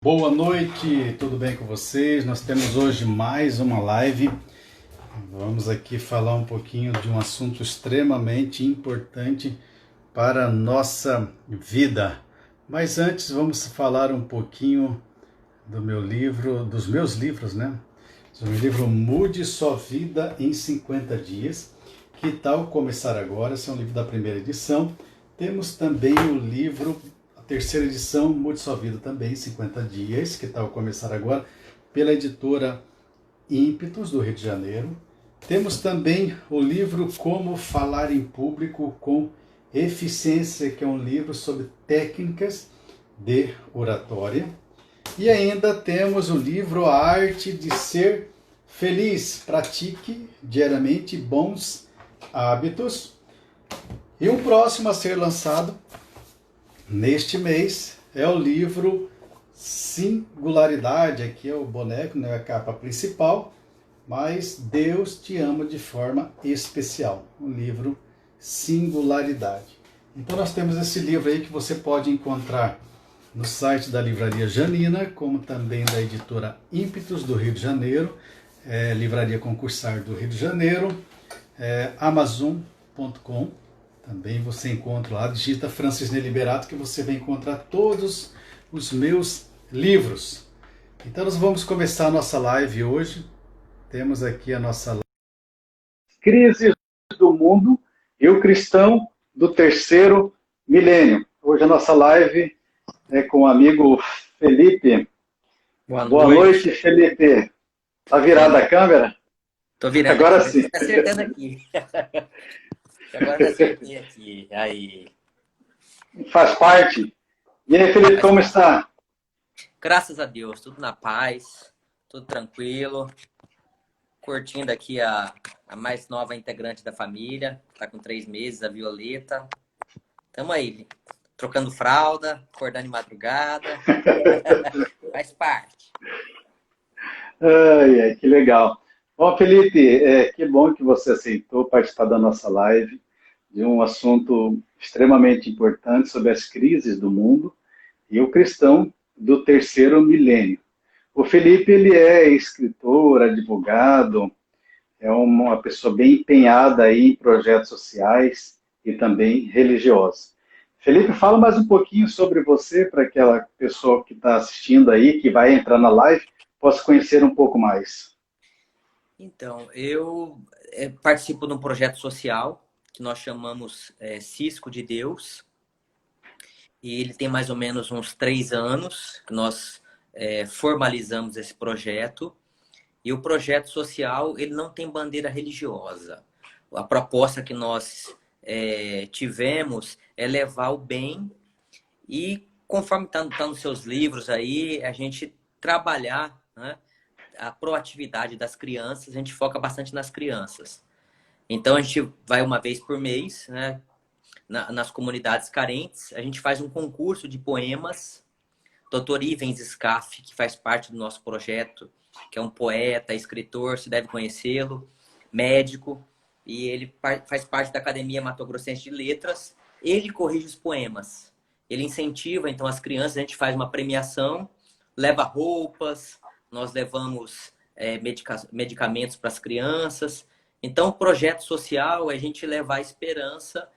Boa noite, tudo bem com vocês? Nós temos hoje mais uma live. Vamos aqui falar um pouquinho de um assunto extremamente importante para a nossa vida. Mas antes vamos falar um pouquinho do meu livro, dos meus livros, né? O meu livro Mude Sua Vida em 50 Dias. Que tal começar agora? Esse é um livro da primeira edição. Temos também o livro terceira edição, Mude Sua Vida também, 50 dias, que tal começar agora, pela editora Ímpetos, do Rio de Janeiro. Temos também o livro Como Falar em Público com Eficiência, que é um livro sobre técnicas de oratória. E ainda temos o livro A Arte de Ser Feliz, pratique diariamente bons hábitos. E o próximo a ser lançado neste mês é o livro Singularidade, aqui é o boneco, não é a capa principal, mas Deus te ama de forma especial, o livro Singularidade. Então nós temos esse livro aí que você pode encontrar no site da Livraria Janina, como também da editora Ímpetos do Rio de Janeiro, Livraria Concursar do Rio de Janeiro, Amazon.com. Também você encontra lá, digita Francis Ney Liberato, que você vai encontrar todos os meus livros. Então nós vamos começar a nossa live hoje. Temos aqui a nossa live. Crises do mundo e o cristão do terceiro milênio. Hoje a nossa live é com o amigo Felipe. Boa noite, Felipe. Tá virada a câmera? Tô virando. Agora aqui. sim. Tá acertando aqui. Agora já acertei aqui. Aí. Faz parte. E aí, Felipe, como está? Graças a Deus, tudo na paz, tudo tranquilo. Curtindo aqui a mais nova integrante da família, tá com 3 meses, a Violeta. Tamo aí, trocando fralda, acordando de madrugada. Faz parte. Ai, que legal. Bom, Felipe, que bom que você aceitou participar da nossa live de um assunto extremamente importante sobre as crises do mundo e o cristão do terceiro milênio. O Felipe, ele é escritor, advogado, é uma pessoa bem empenhada aí em projetos sociais e também religiosos. Felipe, fala mais um pouquinho sobre você para aquela pessoa que está assistindo aí, que vai entrar na live, possa conhecer um pouco mais. Então, eu participo de um projeto social que nós chamamos Cisco de Deus. E ele tem mais ou menos uns 3 anos que nós formalizamos esse projeto. E o projeto social, ele não tem bandeira religiosa. A proposta que nós tivemos é levar o bem e, conforme está nos seus livros aí, a gente trabalhar, né, a proatividade das crianças, a gente foca bastante nas crianças. Então, a gente vai uma vez por mês, né, nas comunidades carentes, a gente faz um concurso de poemas. Dr. Ivens Scaff, que faz parte do nosso projeto, que é um poeta, escritor, você deve conhecê-lo, médico, e ele faz parte da Academia Mato Grossense de Letras. Ele corrige os poemas. Ele incentiva, então, as crianças, a gente faz uma premiação, leva roupas, nós levamos medicamentos para as crianças. Então, o projeto social é a gente levar a esperança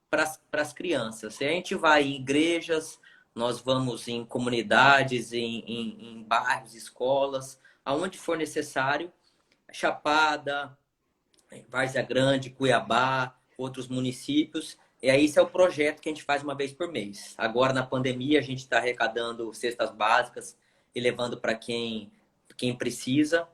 para as crianças. A gente vai em igrejas, nós vamos em comunidades, em bairros, escolas, aonde for necessário, Chapada, Várzea Grande, Cuiabá, outros municípios. E aí esse é o projeto que a gente faz uma vez por mês. Agora, na pandemia, a gente está arrecadando cestas básicas e levando para quem precisa.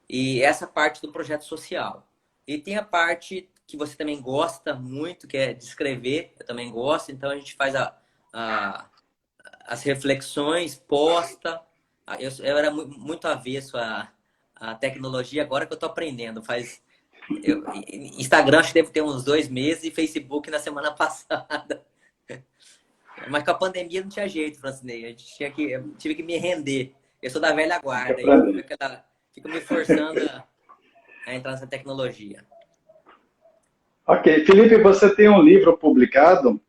E essa parte do projeto social. E tem a parte que você também gosta muito, que é de escrever. Eu também gosto, então a gente faz as reflexões, posta. Eu era muito avesso à tecnologia, agora que eu estou aprendendo. Instagram acho que deve ter uns 2 meses e Facebook na semana passada. Mas com a pandemia não tinha jeito, Francinei. Eu tive que me render. Eu sou da velha guarda, fico me forçando a entrar nessa tecnologia. Ok. Felipe, você tem um livro publicado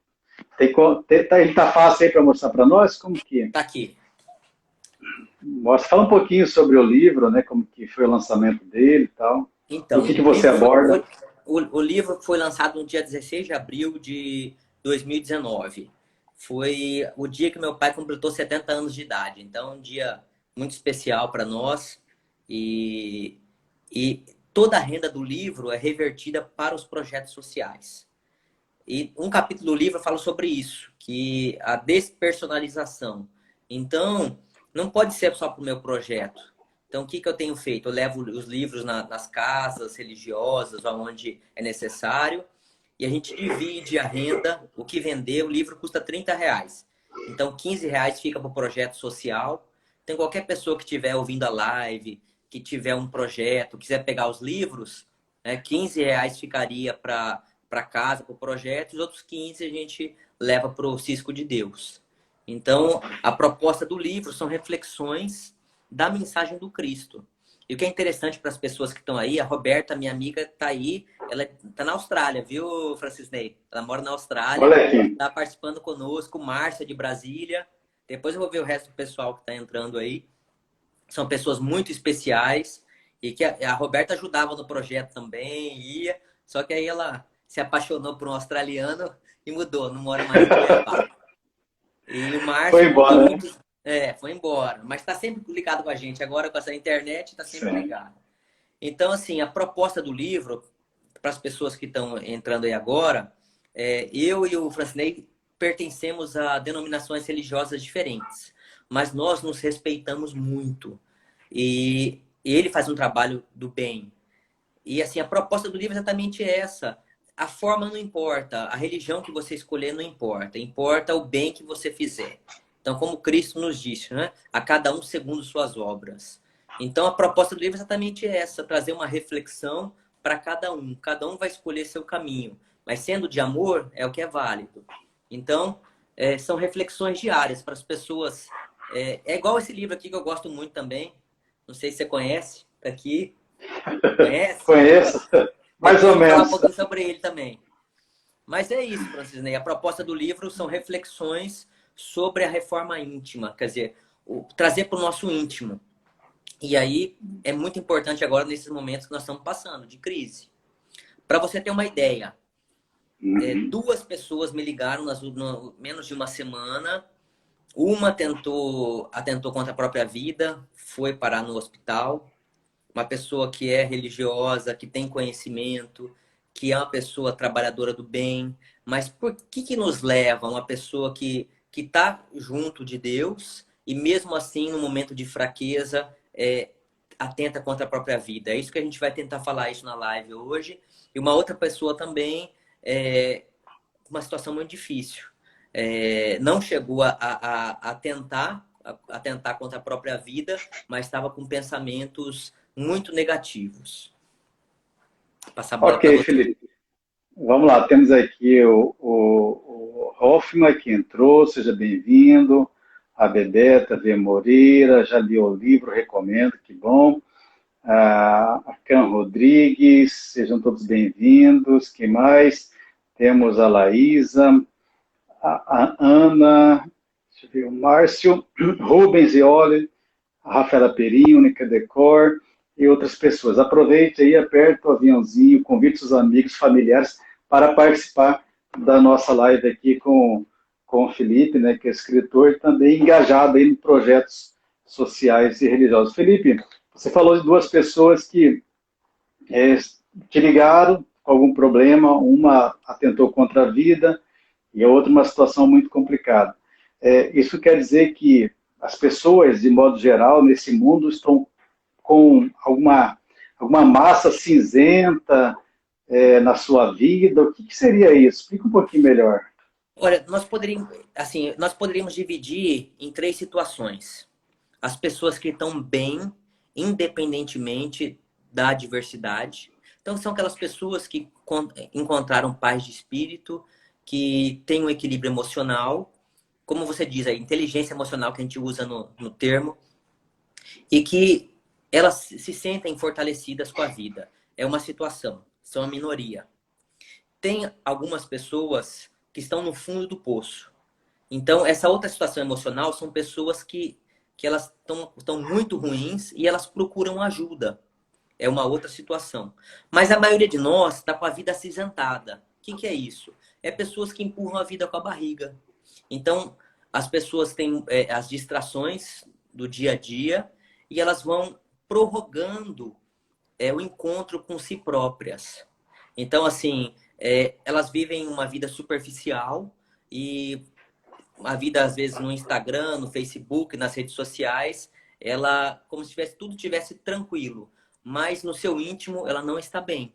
Ele tá fácil aí para mostrar para nós? Como que Tá aqui. mostra? Fala um pouquinho sobre o livro, né? Como que foi o lançamento dele e tal. Do Então, que você aborda? o livro foi lançado no dia 16 de abril de 2019. Foi o dia que meu pai completou 70 anos de idade. Então, um dia muito especial para nós. E, e toda a renda do livro é revertida para os projetos sociais. E um capítulo do livro fala sobre isso, que a despersonalização. Então, não pode ser só para o meu projeto. Então, o que eu tenho feito? Eu levo os livros nas casas religiosas, onde é necessário, e a gente divide a renda, o que vender, o livro custa R$ 30. Então, R$ 15 fica para o projeto social. Então, qualquer pessoa que estiver ouvindo a live, que tiver um projeto, quiser pegar os livros, né, R$ 15 ficaria para casa, para o projeto, e os outros 15 a gente leva para o Cisco de Deus. Então, a proposta do livro são reflexões da mensagem do Cristo. E o que é interessante para as pessoas que estão aí, a Roberta, minha amiga, está aí, ela está na Austrália, viu, Francisney? Ela mora na Austrália, Olha aqui. está participando conosco, Márcia de Brasília. Depois eu vou ver o resto do pessoal que está entrando aí. São pessoas muito especiais e que a Roberta ajudava no projeto também, ia, só que aí ela se apaixonou por um australiano e mudou, não mora mais em Cuiabá. E o Foi Márcio tem embora, né? muitos. É, foi embora. Mas está sempre ligado com a gente. Agora com essa internet, está sempre Sim. ligado. Então, assim, a proposta do livro, para as pessoas que estão entrando aí agora, eu e o Francinei pertencemos a denominações religiosas diferentes. Mas nós nos respeitamos muito. E ele faz um trabalho do bem. E assim, a proposta do livro é exatamente essa. A forma não importa, a religião que você escolher não importa, importa o bem que você fizer. Então, como Cristo nos disse, né? A cada um segundo suas obras. Então, a proposta do livro é exatamente essa, trazer uma reflexão para cada um. Cada um vai escolher seu caminho, mas sendo de amor é o que é válido. Então, são reflexões diárias para as pessoas. É igual esse livro aqui que eu gosto muito também. Não sei se você conhece, tá aqui. Conhece? Conheço, mais Depois ou eu vou falar um menos. pouquinho sobre ele também. Mas é isso, Francisney. A proposta do livro são reflexões sobre a reforma íntima, quer dizer, trazer para o nosso íntimo. E aí é muito importante agora nesses momentos que nós estamos passando de crise. Para você ter uma ideia, Uhum. 2 pessoas me ligaram no menos de uma semana. Uma atentou contra a própria vida, foi parar no hospital. Uma pessoa que é religiosa, que tem conhecimento, que é uma pessoa trabalhadora do bem. Mas por que nos leva uma pessoa que está junto de Deus e mesmo assim, no momento de fraqueza, atenta contra a própria vida? É isso que a gente vai tentar falar isso na live hoje. E uma outra pessoa também, uma situação muito difícil. Não chegou a tentar contra a própria vida, mas estava com pensamentos muito negativos. Vou passar a bola para Ok, você. Felipe. Vamos lá, temos aqui o Hoffman que entrou, seja bem-vindo. A Bebeta V. Moreira, já li o livro, recomendo, que bom. A Can Rodrigues, sejam todos bem-vindos. Quem mais? Temos a Laísa, a Ana, deixa eu ver, o Márcio, Rubens e Oli, a Rafaela Perinho, Nica Decor e outras pessoas. Aproveite aí, aperta o aviãozinho, convide seus amigos, familiares para participar da nossa live aqui com o Felipe, né, que é escritor e também engajado aí em projetos sociais e religiosos. Felipe, você falou de 2 pessoas que te ligaram com algum problema, uma atentou contra a vida e a outra uma situação muito complicada. Isso quer dizer que as pessoas, de modo geral, nesse mundo, estão com alguma massa cinzenta na sua vida? O que seria isso? Explica um pouquinho melhor. Olha, nós poderíamos dividir em 3 situações. As pessoas que estão bem, independentemente da adversidade. Então, são aquelas pessoas que encontraram paz de espírito, que têm um equilíbrio emocional, como você diz, a inteligência emocional que a gente usa no termo, e que elas se sentem fortalecidas com a vida. É uma situação, são a minoria. Tem algumas pessoas que estão no fundo do poço. Então, essa outra situação emocional são pessoas que elas estão muito ruins e elas procuram ajuda. É uma outra situação. Mas a maioria de nós está com a vida acinzentada. O que é isso? É pessoas que empurram a vida com a barriga. Então, as pessoas têm as distrações do dia a dia e elas vão prorrogando o encontro com si próprias. Então, assim, elas vivem uma vida superficial e a vida, às vezes, no Instagram, no Facebook, nas redes sociais, ela, como se tudo tivesse tranquilo, mas no seu íntimo ela não está bem.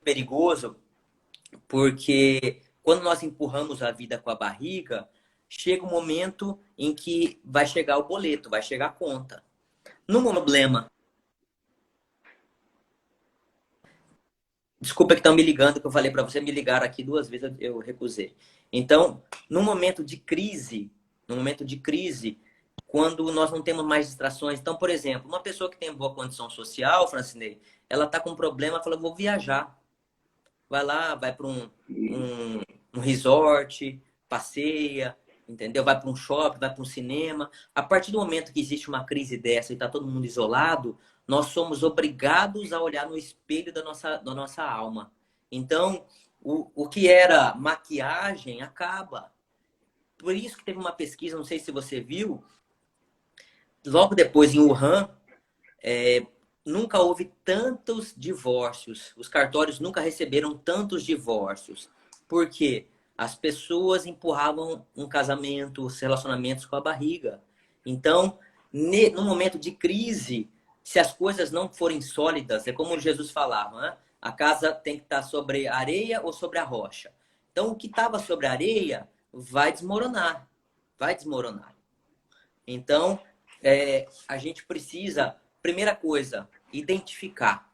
Perigoso, porque quando nós empurramos a vida com a barriga, chega um momento em que vai chegar o boleto, vai chegar a conta. No problema. Desculpa que estão me ligando, que eu falei para você, me ligaram aqui 2 vezes, eu recusei. Então, no momento de crise, quando nós não temos mais distrações. Então, por exemplo, uma pessoa que tem boa condição social, Francinei, ela está com um problema, fala, vou viajar. Vai lá, vai para um resort, passeia, entendeu? Vai para um shopping, vai para um cinema. A partir do momento que existe uma crise dessa e está todo mundo isolado, nós somos obrigados a olhar no espelho da nossa alma. Então, o que era maquiagem acaba. Por isso que teve uma pesquisa, não sei se você viu, logo depois em Wuhan, nunca houve tantos divórcios. Os cartórios nunca receberam tantos divórcios. Por quê? As pessoas empurravam um casamento, os relacionamentos com a barriga. Então, no momento de crise, se as coisas não forem sólidas, é como Jesus falava, né? A casa tem que estar sobre a areia ou sobre a rocha. Então, o que estava sobre a areia vai desmoronar. Vai desmoronar. Então, a gente precisa, primeira coisa, identificar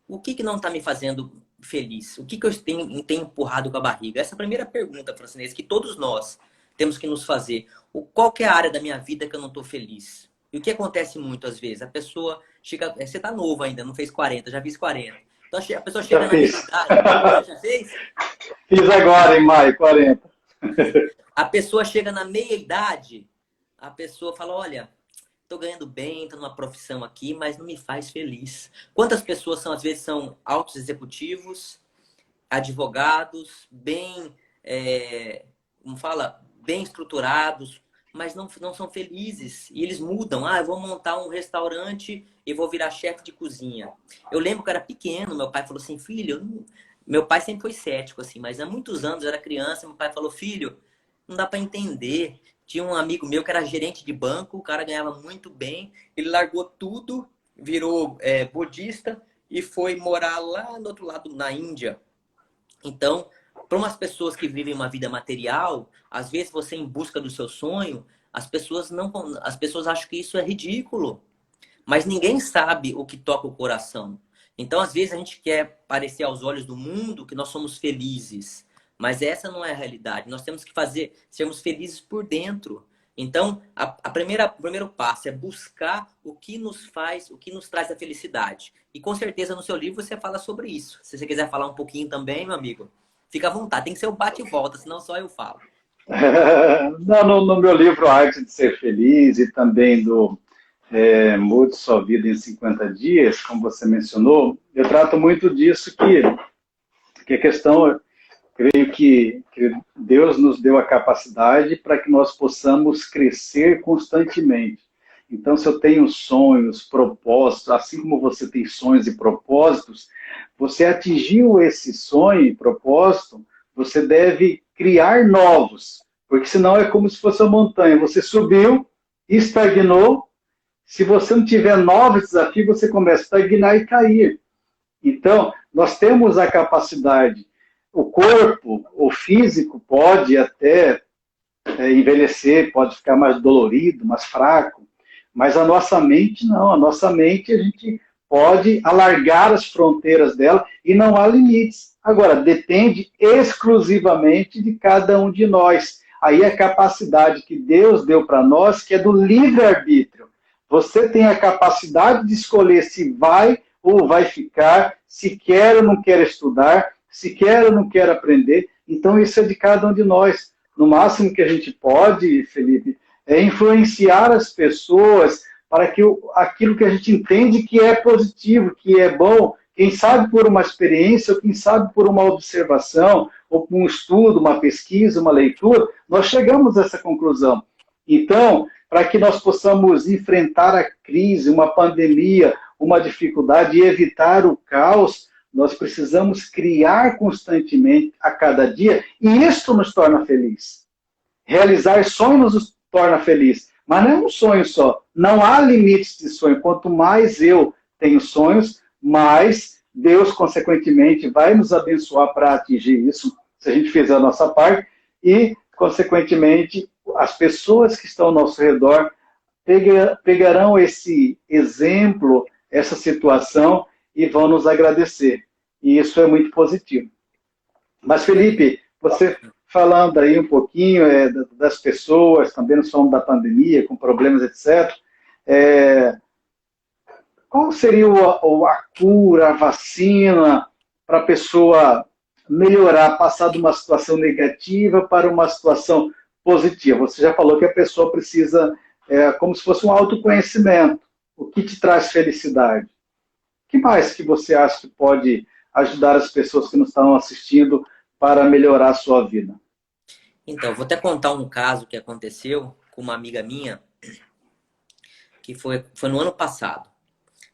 o que não está me fazendo feliz, o que eu tenho empurrado com a barriga. Essa é a primeira pergunta, Francinês, que todos nós temos que nos fazer. Qual que é a área da minha vida que eu não estou feliz? E o que acontece muito às vezes? A pessoa chega... Você está novo ainda, não fez 40, já fiz 40. Então a pessoa chega na meia idade. Já fez? Fiz agora, em maio, 40. A pessoa chega na meia idade, a pessoa fala, olha, estou ganhando bem, estou numa profissão aqui, mas não me faz feliz. Quantas pessoas às vezes são altos executivos, advogados, bem, como fala, bem estruturados, mas não são felizes. E eles mudam. Eu vou montar um restaurante e vou virar chefe de cozinha. Eu lembro que eu era pequeno, meu pai falou assim, filho... Meu pai sempre foi cético, assim, mas há muitos anos eu era criança, meu pai falou, filho, não dá para entender. Tinha um amigo meu que era gerente de banco, o cara ganhava muito bem, ele largou tudo, virou budista e foi morar lá do outro lado, na Índia. Então, para umas pessoas que vivem uma vida material, às vezes você em busca do seu sonho, as pessoas acham que isso é ridículo. Mas ninguém sabe o que toca o coração. Então, às vezes, a gente quer parecer aos olhos do mundo que nós somos felizes. Mas essa não é a realidade. Nós temos que sermos felizes por dentro. Então, o primeiro passo é buscar o que nos traz a felicidade. E com certeza no seu livro você fala sobre isso. Se você quiser falar um pouquinho também, meu amigo, fica à vontade. Tem que ser o bate e volta, senão só eu falo. No meu livro A Arte de Ser Feliz e também do Mude Sua Vida em 50 Dias, como você mencionou, eu trato muito disso que a questão, creio que Deus nos deu a capacidade para que nós possamos crescer constantemente. Então, se eu tenho sonhos, propósitos, assim como você tem sonhos e propósitos, você atingiu esse sonho e propósito, você deve criar novos, porque senão é como se fosse uma montanha. Você subiu, estagnou. Se você não tiver novos desafios, você começa a estagnar e cair. Então, nós temos a capacidade. O corpo, o físico, pode até envelhecer, pode ficar mais dolorido, mais fraco, mas a nossa mente não. A nossa mente, a gente pode alargar as fronteiras dela e não há limites. Agora, depende exclusivamente de cada um de nós. Aí a capacidade que Deus deu para nós, que é do livre-arbítrio. Você tem a capacidade de escolher se vai ou vai ficar, se quer ou não quer estudar, se quer ou não quer aprender. Então, isso é de cada um de nós. No máximo que a gente pode, Felipe, é influenciar as pessoas para que aquilo que a gente entende que é positivo, que é bom, quem sabe por uma experiência, ou quem sabe por uma observação, ou por um estudo, uma pesquisa, uma leitura, nós chegamos a essa conclusão. Então, para que nós possamos enfrentar a crise, uma pandemia, uma dificuldade e evitar o caos, nós precisamos criar constantemente a cada dia, e isso nos torna feliz. Realizar sonhos nos torna feliz, mas não é um sonho só. Não há limites de sonho. Quanto mais eu tenho sonhos, mais Deus, consequentemente, vai nos abençoar para atingir isso, se a gente fizer a nossa parte, e, consequentemente, as pessoas que estão ao nosso redor pegarão esse exemplo, essa situação, e vão nos agradecer. E isso é muito positivo. Mas, Felipe, você falando aí um pouquinho das pessoas, também nós falamos da pandemia, com problemas, etc., qual seria a cura, a vacina para a pessoa melhorar, passar de uma situação negativa para uma situação positiva? Você já falou que a pessoa precisa, como se fosse um autoconhecimento. O que te traz felicidade? O que mais que você acha que pode ajudar as pessoas que nos estão assistindo para melhorar a sua vida? Então, vou até contar um caso que aconteceu com uma amiga minha, que foi no ano passado.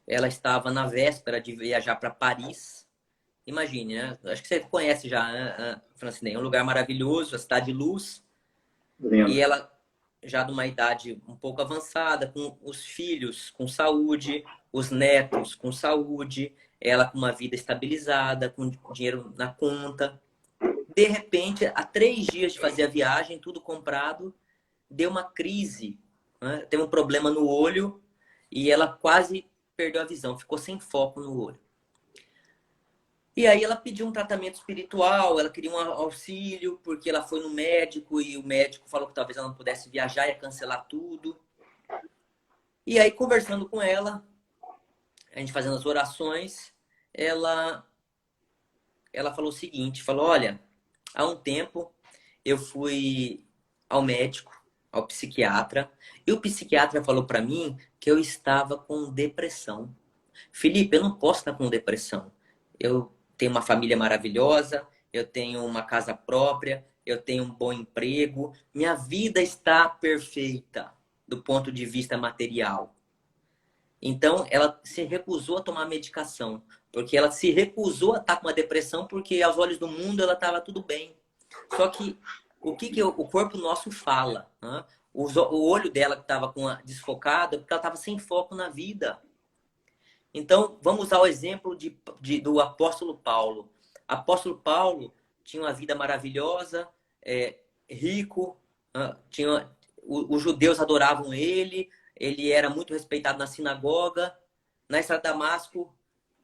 Ela estava na véspera de viajar para Paris. Imagine, né? Acho que você conhece já, né? Francinei, é um lugar maravilhoso, a cidade de luz. Lindo. E ela, já de uma idade um pouco avançada, com os filhos com saúde, os netos com saúde, ela com uma vida estabilizada, com dinheiro na conta. De repente, há 3 dias de fazer a viagem, tudo comprado, deu uma crise, né? Teve um problema no olho e ela quase perdeu a visão, ficou sem foco no olho. E aí ela pediu um tratamento espiritual, ela queria um auxílio, porque ela foi no médico e o médico falou que talvez ela não pudesse viajar, ia cancelar tudo. E aí, conversando com ela, a gente fazendo as orações, ela falou o seguinte, falou, olha, há um tempo eu fui ao médico, ao psiquiatra, e o psiquiatra falou para mim que eu estava com depressão. Felipe, eu não posso estar com depressão. Eu tenho uma família maravilhosa, eu tenho uma casa própria, eu tenho um bom emprego, minha vida está perfeita do ponto de vista material. Então, ela se recusou a tomar medicação, porque ela se recusou a estar com uma depressão, porque aos olhos do mundo ela estava tudo bem. Só que o corpo nosso fala, né? O olho dela que estava desfocado, porque ela estava sem foco na vida. Então, vamos usar o exemplo do apóstolo Paulo. Apóstolo Paulo tinha uma vida maravilhosa, rico, os judeus adoravam ele era muito respeitado na sinagoga. Na estrada de Damasco,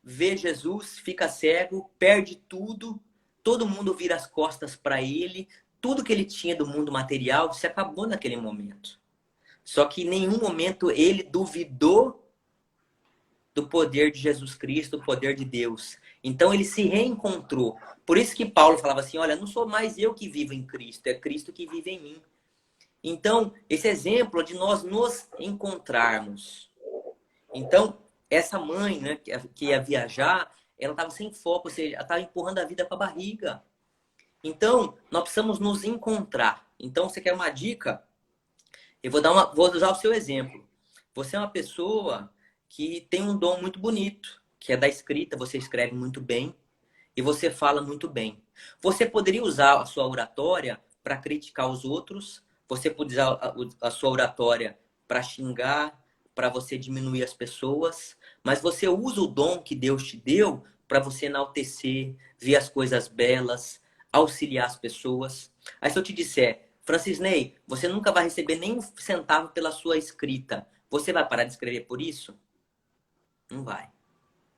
vê Jesus, fica cego, perde tudo, todo mundo vira as costas para ele, tudo que ele tinha do mundo material se acabou naquele momento. Só que em nenhum momento ele duvidou do poder de Jesus Cristo, do poder de Deus. Então ele se reencontrou. Por isso que Paulo falava assim, olha, não sou mais eu que vivo em Cristo, é Cristo que vive em mim. Então, esse exemplo de nós nos encontrarmos. Então, essa mãe, né, que ia viajar, ela estava sem foco, ou seja, ela estava empurrando a vida com a barriga. Então, nós precisamos nos encontrar. Então, você quer uma dica? Eu vou usar o seu exemplo. Você é uma pessoa que tem um dom muito bonito, que é da escrita, você escreve muito bem e você fala muito bem. Você poderia usar a sua oratória para criticar os outros, você pode usar a sua oratória para xingar, para você diminuir as pessoas, mas você usa o dom que Deus te deu para você enaltecer, ver as coisas belas, auxiliar as pessoas. Aí se eu te disser, Francisney, você nunca vai receber nem um centavo pela sua escrita, você vai parar de escrever por isso? Não vai.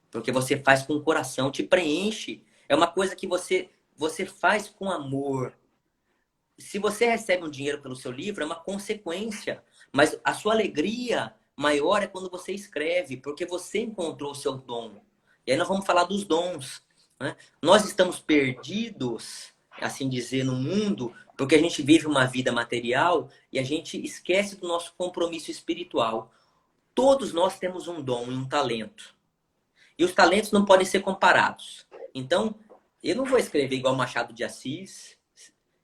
Porque você faz com o coração, te preenche. É uma coisa que você faz com amor. Se você recebe um dinheiro pelo seu livro, é uma consequência. Mas a sua alegria maior é quando você escreve, porque você encontrou o seu dom. E aí nós vamos falar dos dons, né? Nós estamos perdidos, assim dizer, no mundo, porque a gente vive uma vida material e a gente esquece do nosso compromisso espiritual. Todos nós temos um dom e um talento. E os talentos não podem ser comparados. Então, eu não vou escrever igual Machado de Assis,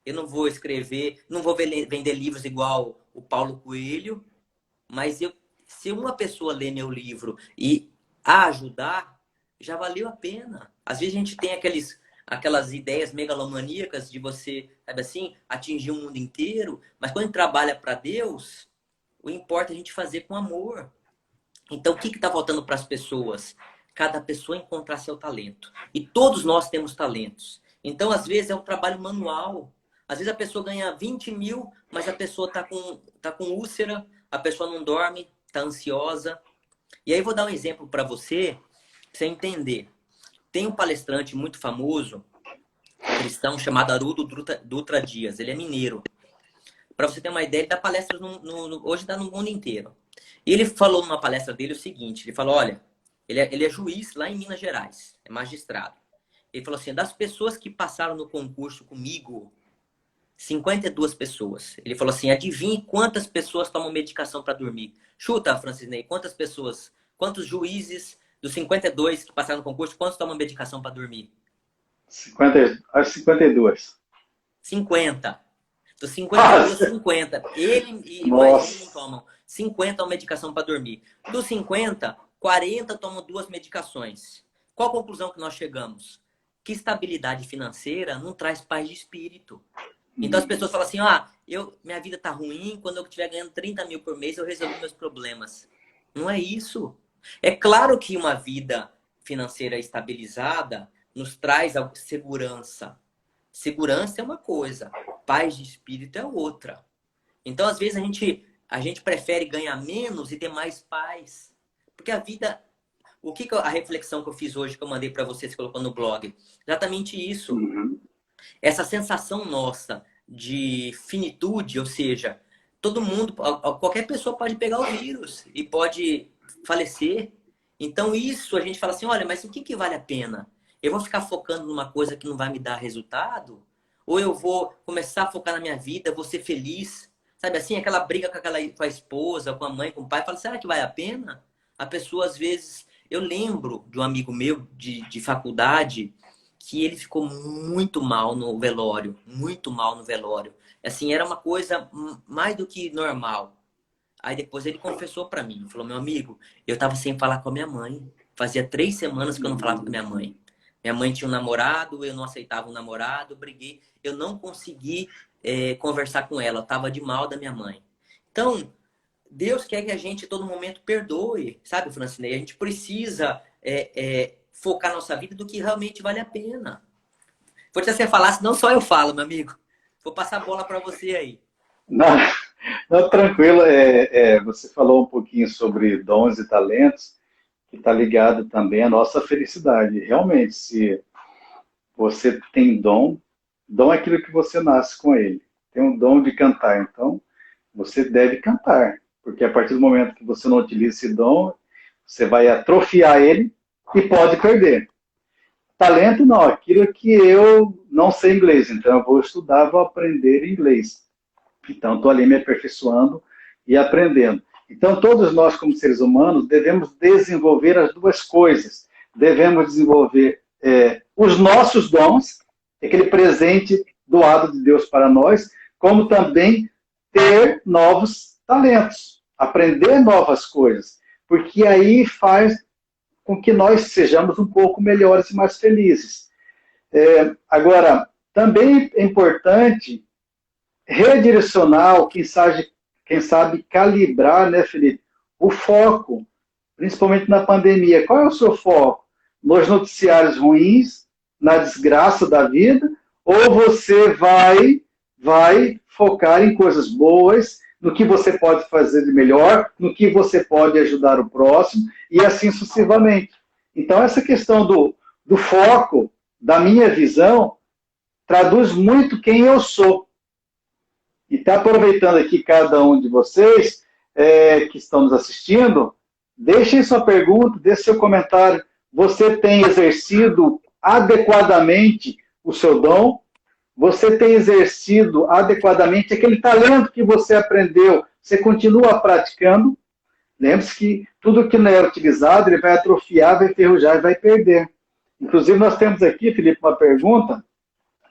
eu não vou escrever, não vou vender livros igual o Paulo Coelho, mas se uma pessoa ler meu livro e a ajudar, já valeu a pena. Às vezes a gente tem aquelas ideias megalomaníacas de você, sabe assim, atingir o mundo inteiro, mas quando a gente trabalha para Deus, o importa é a gente fazer com amor. Então, o que está faltando para as pessoas? Cada pessoa encontrar seu talento. E todos nós temos talentos. Então, às vezes, é um trabalho manual. Às vezes, a pessoa ganha 20 mil, mas a pessoa tá com úlcera, a pessoa não dorme, está ansiosa. E aí, vou dar um exemplo para você entender. Tem um palestrante muito famoso, cristão, chamado Haroldo Dutra Dias. Ele é mineiro. Para você ter uma ideia, ele dá palestras hoje dá no mundo inteiro. E ele falou numa palestra dele o seguinte, ele falou, olha, ele é juiz lá em Minas Gerais, é magistrado. Ele falou assim, das pessoas que passaram no concurso comigo, 52 pessoas. Ele falou assim, adivinhe quantas pessoas tomam medicação para dormir. Chuta, Francisney, quantos juízes dos 52 que passaram no concurso, quantos tomam medicação para dormir? 52. 50. Dos 52, 50. Ele e mais um tomam. 50 tomam medicação para dormir. Dos 50, 40 tomam 2 medicações. Qual a conclusão que nós chegamos? Que estabilidade financeira não traz paz de espírito. Então as pessoas falam assim, minha vida tá ruim, quando eu estiver ganhando 30 mil por mês, eu resolvo meus problemas. Não é isso. É claro que uma vida financeira estabilizada nos traz segurança. Segurança é uma coisa, paz de espírito é outra. Então, às vezes, a gente prefere ganhar menos e ter mais paz. Porque a vida... a reflexão que eu fiz hoje, que eu mandei para vocês, colocou no blog? Exatamente isso. Essa sensação nossa de finitude, ou seja, todo mundo, qualquer pessoa pode pegar o vírus e pode falecer. Então, isso a gente fala assim, olha, mas o que vale a pena? Eu vou ficar focando numa coisa que não vai me dar resultado? Ou eu vou começar a focar na minha vida, vou ser feliz? Sabe assim, aquela briga com a esposa, com a mãe, com o pai, fala, será que vale a pena? A pessoa, às vezes... Eu lembro de um amigo meu de faculdade que ele ficou muito mal no velório. Muito mal no velório. Assim, era uma coisa mais do que normal. Aí depois ele confessou pra mim. Falou, meu amigo, eu tava sem falar com a minha mãe. Fazia 3 semanas que eu não falava com a minha mãe. Minha mãe tinha um namorado, eu não aceitava um namorado, eu briguei. Eu não consegui conversar com ela. Eu tava de mal da minha mãe. Então, Deus quer que a gente, a todo momento, perdoe. Sabe, Francinei? A gente precisa focar nossa vida do que realmente vale a pena. Vou te você falar, senão só eu falo, meu amigo. Vou passar a bola para você aí. Não, tranquilo. Você falou um pouquinho sobre dons e talentos, que está ligado também à nossa felicidade. Realmente, se você tem dom é aquilo que você nasce com ele. Tem um dom de cantar, então você deve cantar. Porque a partir do momento que você não utiliza esse dom, você vai atrofiar ele e pode perder. Talento não, aquilo que eu não sei inglês, então eu vou estudar, vou aprender inglês. Então estou ali me aperfeiçoando e aprendendo. Então todos nós como seres humanos devemos desenvolver as duas coisas. Devemos desenvolver os nossos dons, aquele presente doado de Deus para nós, como também ter novos talentos, aprender novas coisas, porque aí faz com que nós sejamos um pouco melhores e mais felizes. Agora, também é importante redirecionar, quem sabe calibrar, né, Felipe, o foco, principalmente na pandemia. Qual é o seu foco? Nos noticiários ruins, na desgraça da vida, ou você vai focar em coisas boas, no que você pode fazer de melhor, no que você pode ajudar o próximo, e assim sucessivamente. Então, essa questão do foco, da minha visão, traduz muito quem eu sou. E está aproveitando aqui cada um de vocês que estão nos assistindo, deixem sua pergunta, deixe seu comentário. você tem exercido adequadamente o seu dom? Você tem exercido adequadamente aquele talento que você aprendeu? Você continua praticando? Lembre-se que tudo que não é utilizado, ele vai atrofiar, vai enferrujar e vai perder. Inclusive, nós temos aqui, Felipe, uma pergunta.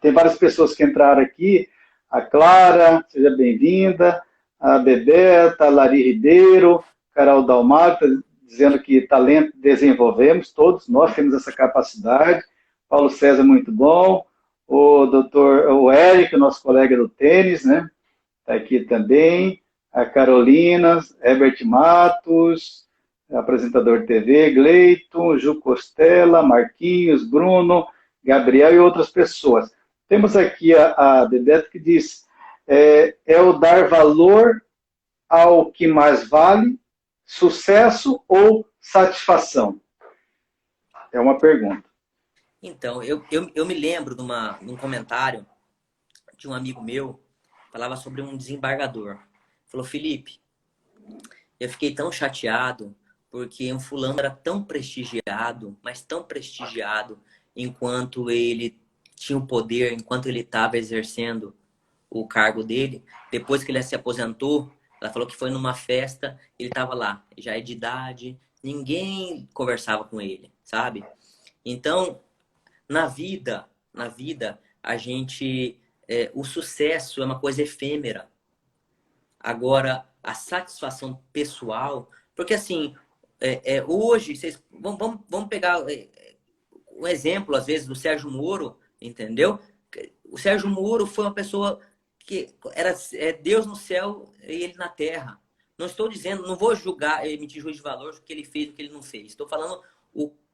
Tem várias pessoas que entraram aqui. A Clara, seja bem-vinda. A Bebeta, a Lari Ribeiro, Carol Dalmar, dizendo que talento desenvolvemos, todos nós temos essa capacidade. Paulo César, muito bom. O doutor, o Eric, nosso colega do tênis, né? Está aqui também. A Carolina, Herbert Matos, apresentador de TV, Gleiton, Ju Costela, Marquinhos, Bruno, Gabriel e outras pessoas. Temos aqui a Bebeto que diz, é o dar valor ao que mais vale, sucesso ou satisfação? É uma pergunta. Então, eu me lembro de um comentário de um amigo meu, falava sobre um desembargador. Falou, Felipe, eu fiquei tão chateado porque um fulano era tão prestigiado, mas tão prestigiado, enquanto ele tinha o poder, enquanto ele estava exercendo o cargo dele. Depois que ele se aposentou, ela falou que foi numa festa, ele estava lá, já é de idade, ninguém conversava com ele, sabe? Então, na vida, a gente, o sucesso é uma coisa efêmera. Agora, a satisfação pessoal, porque assim, hoje, vamos pegar um exemplo, às vezes, do Sérgio Moro, entendeu? O Sérgio Moro foi uma pessoa que era Deus no céu e ele na terra. Não estou dizendo, não vou julgar, emitir juízo de valor do que ele fez, do que ele não fez. Estou falando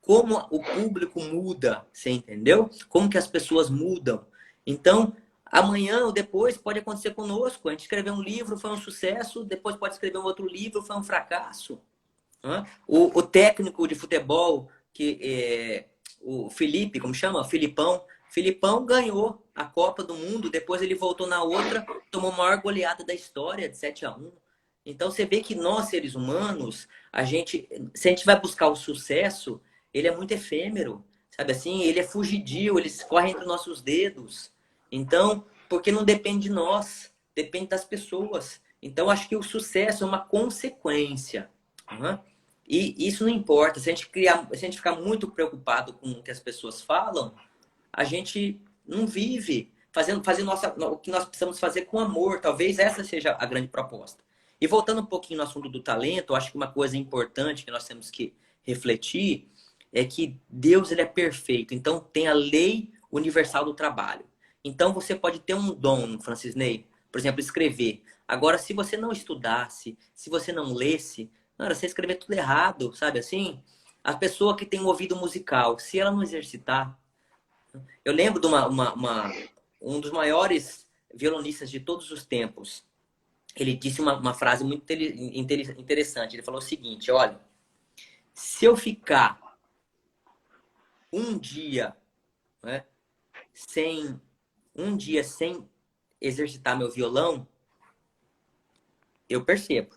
como o público muda, você entendeu? Como que as pessoas mudam. Então, amanhã ou depois pode acontecer conosco. A gente escreveu um livro, foi um sucesso, depois pode escrever um outro livro, foi um fracasso. O técnico de futebol, o Felipe, como chama? Filipão ganhou a Copa do Mundo, depois ele voltou na outra, tomou a maior goleada da história, de 7-1. Então você vê que nós, seres humanos, se a gente vai buscar o sucesso, ele é muito efêmero, sabe assim? Ele é fugidio, ele corre entre nossos dedos. Então, porque não depende de nós, depende das pessoas. Então, acho que o sucesso é uma consequência. E isso não importa. Se a gente ficar muito preocupado com o que as pessoas falam, a gente não vive fazendo o que nós precisamos fazer com amor. Talvez essa seja a grande proposta. E voltando um pouquinho no assunto do talento, eu acho que uma coisa importante que nós temos que refletir é que Deus, ele é perfeito. Então, tem a lei universal do trabalho. Então, você pode ter um dom, Francisney, por exemplo, escrever. Agora, se você não estudasse, se você não lesse, você escrever tudo errado, sabe assim? A pessoa que tem um ouvido musical, se ela não exercitar... Eu lembro de um dos maiores violonistas de todos os tempos. Ele disse uma frase muito interessante. Ele falou o seguinte, olha, se eu ficar um dia sem exercitar meu violão, eu percebo.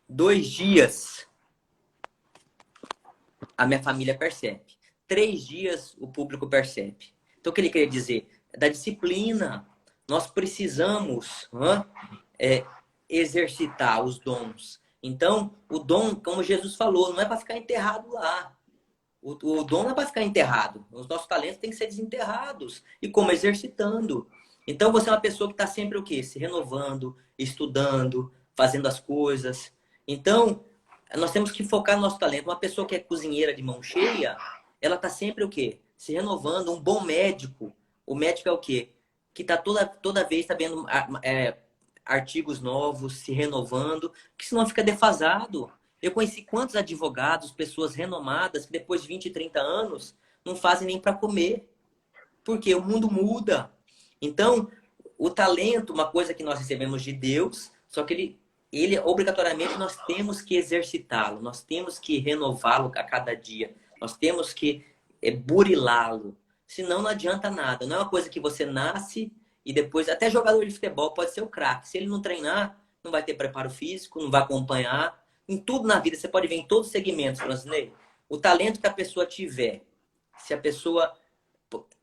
2 dias, a minha família percebe. 3 dias, o público percebe. Então, o que ele queria dizer? Da disciplina. Nós precisamos exercitar os dons. Então, o dom, como Jesus falou, não é para ficar enterrado lá. O dom não é para ficar enterrado. Os nossos talentos têm que ser desenterrados. E como? Exercitando. Então, você é uma pessoa que está sempre o quê? Se renovando, estudando, fazendo as coisas. Então, nós temos que focar no nosso talento. Uma pessoa que é cozinheira de mão cheia, ela está sempre o quê? Se renovando. Um bom médico. O médico é o quê? Que está toda vez vendo artigos novos, se renovando, porque senão fica defasado. Eu conheci quantos advogados, pessoas renomadas, que depois de 20, 30 anos, não fazem nem para comer. Porque o mundo muda. Então, o talento, uma coisa que nós recebemos de Deus, só que ele obrigatoriamente, nós temos que exercitá-lo, nós temos que renová-lo a cada dia, nós temos que burilá-lo. Senão não adianta nada. Não é uma coisa que você nasce e depois... Até jogador de futebol pode ser o craque. Se ele não treinar, não vai ter preparo físico, não vai acompanhar. Em tudo na vida, você pode ver em todos os segmentos, Francinei, o talento que a pessoa tiver. Se a pessoa...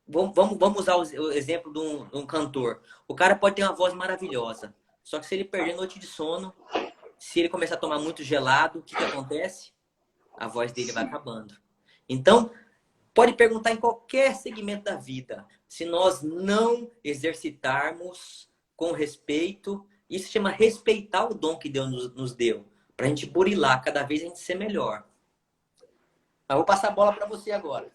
Vamos usar o exemplo de um cantor. O cara pode ter uma voz maravilhosa. Só que se ele perder noite de sono, se ele começar a tomar muito gelado, o que que acontece? A voz dele vai acabando. Então, pode perguntar em qualquer segmento da vida. Se nós não exercitarmos com respeito, isso chama respeitar o dom que Deus nos deu. Para a gente burilar, cada vez a gente ser melhor. Eu vou passar a bola para você agora.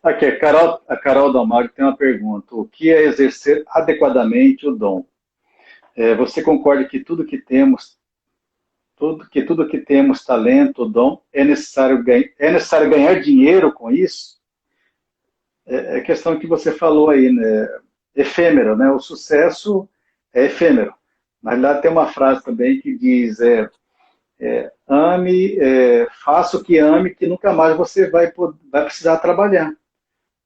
Aqui, a Carol Dalmago tem uma pergunta. O que é exercer adequadamente o dom? Você concorda que tudo que temos, talento, dom, é necessário ganhar dinheiro com isso? É a questão que você falou aí, né? Efêmero, né? O sucesso é efêmero. Mas lá tem uma frase também que diz: faça o que ame, que nunca mais você vai precisar trabalhar.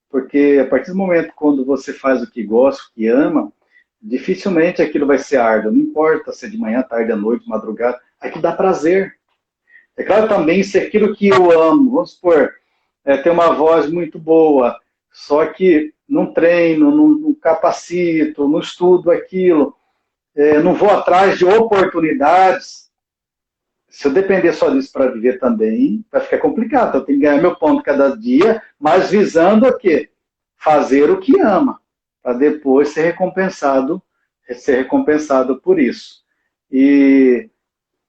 Porque a partir do momento quando você faz o que gosta, o que ama, dificilmente aquilo vai ser árduo. Não importa se é de manhã, tarde, à noite, madrugada, aquilo dá prazer. É claro também se aquilo que eu amo, vamos supor, ter uma voz muito boa, só que não treino, não capacito, não estudo aquilo, não vou atrás de oportunidades. Se eu depender só disso para viver também, vai ficar complicado. Eu tenho que ganhar meu pão cada dia, mas visando o quê? Fazer o que ama, para depois ser recompensado por isso. E,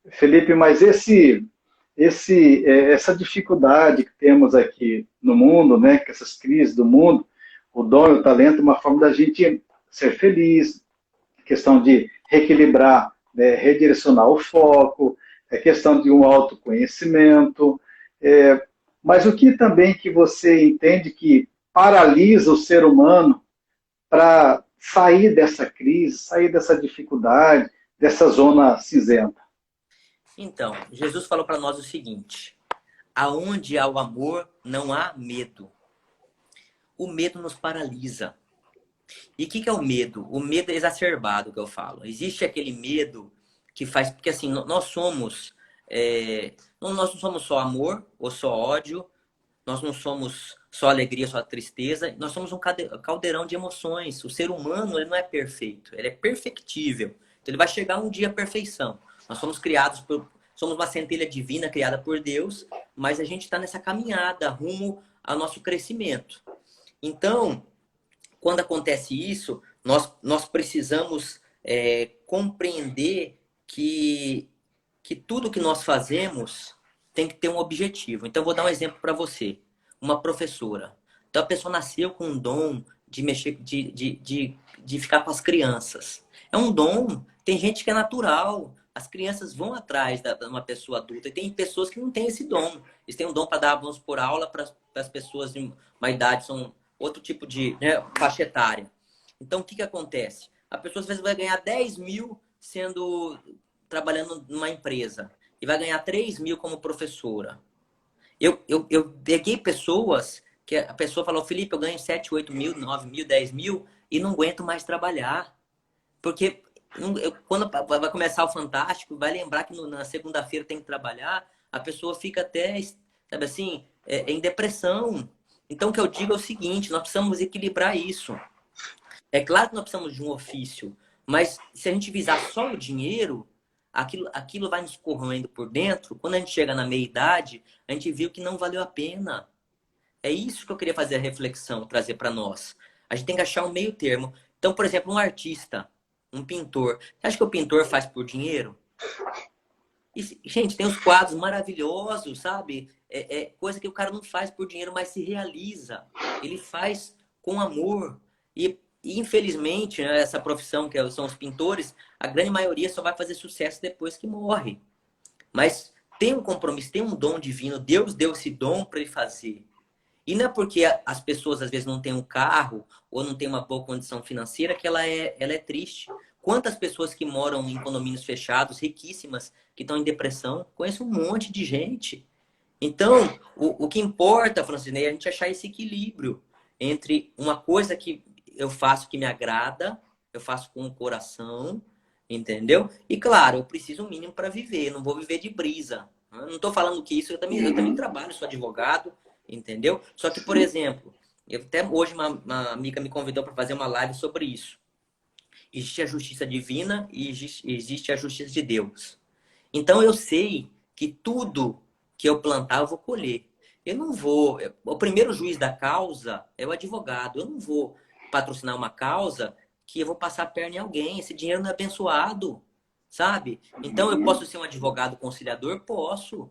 Felipe, mas essa dificuldade que temos aqui no mundo, né, com essas crises do mundo, o dom e o talento é uma forma da gente ser feliz, questão de reequilibrar, né, redirecionar o foco, é questão de um autoconhecimento, mas o que também que você entende que paralisa o ser humano para sair dessa crise, sair dessa dificuldade, dessa zona cinzenta? Então, Jesus falou para nós o seguinte: aonde há o amor, não há medo. O medo nos paralisa. E o que é o medo? O medo é exacerbado, que eu falo. Existe aquele medo que faz... Porque assim, nós somos... nós não somos só amor ou só ódio. Nós não somos só alegria, só tristeza. Nós somos um caldeirão de emoções. O ser humano, ele não é perfeito. Ele é perfectível. Então, ele vai chegar um dia à perfeição. Nós somos criados por... Somos uma centelha divina criada por Deus, mas a gente está nessa caminhada rumo ao nosso crescimento. Então, quando acontece isso, nós precisamos compreender que tudo que nós fazemos tem que ter um objetivo. Então, eu vou dar um exemplo para você. Uma professora. Então, a pessoa nasceu com um dom de mexer, de ficar com as crianças. É um dom. Tem gente que é natural. As crianças vão atrás de uma pessoa adulta. E tem pessoas que não têm esse dom. Eles têm um dom para dar, vamos por aula para as pessoas de uma idade, são outro tipo de, né, faixa etária. Então, o que acontece? A pessoa às vezes vai ganhar 10 mil trabalhando numa empresa. E vai ganhar 3 mil como professora. Eu peguei pessoas que a pessoa falou: Felipe, eu ganho 7, 8 mil, 9 mil, 10 mil e não aguento mais trabalhar. Porque quando vai começar o Fantástico, vai lembrar que na segunda-feira tem que trabalhar, a pessoa fica até, sabe assim, em depressão. Então, o que eu digo é o seguinte: nós precisamos equilibrar isso. É claro que nós precisamos de um ofício, mas se a gente visar só o dinheiro, aquilo vai nos corroendo por dentro. Quando a gente chega na meia-idade, a gente viu que não valeu a pena. É isso que eu queria fazer a reflexão, trazer para nós. A gente tem que achar um meio termo. Então, por exemplo, um artista, um pintor. Você acha que o pintor faz por dinheiro? E, gente, tem os quadros maravilhosos, sabe? Coisa que o cara não faz por dinheiro, mas se realiza. Ele faz com amor. E infelizmente, né, essa profissão que são os pintores, a grande maioria só vai fazer sucesso depois que morre. Mas tem um compromisso, tem um dom divino. Deus deu esse dom para ele fazer. E não é porque as pessoas às vezes não têm um carro ou não têm uma boa condição financeira que ela é triste. Quantas pessoas que moram em condomínios fechados, riquíssimas, que estão em depressão? Conheço um monte de gente. Então, o que importa, Francinei, é a gente achar esse equilíbrio entre uma coisa que eu faço que me agrada, eu faço com o coração, entendeu? E claro, eu preciso o mínimo para viver, não vou viver de brisa. Eu não estou falando que isso, eu também trabalho, sou advogado, entendeu? Só que, por exemplo, até hoje uma amiga me convidou para fazer uma live sobre isso. Existe a justiça divina e existe a justiça de Deus. Então eu sei que tudo que eu plantar eu vou colher. Eu não vou. O primeiro juiz da causa é o advogado. Eu não vou patrocinar uma causa que eu vou passar a perna em alguém. Esse dinheiro não é abençoado, sabe? Então eu posso ser um advogado conciliador? Posso.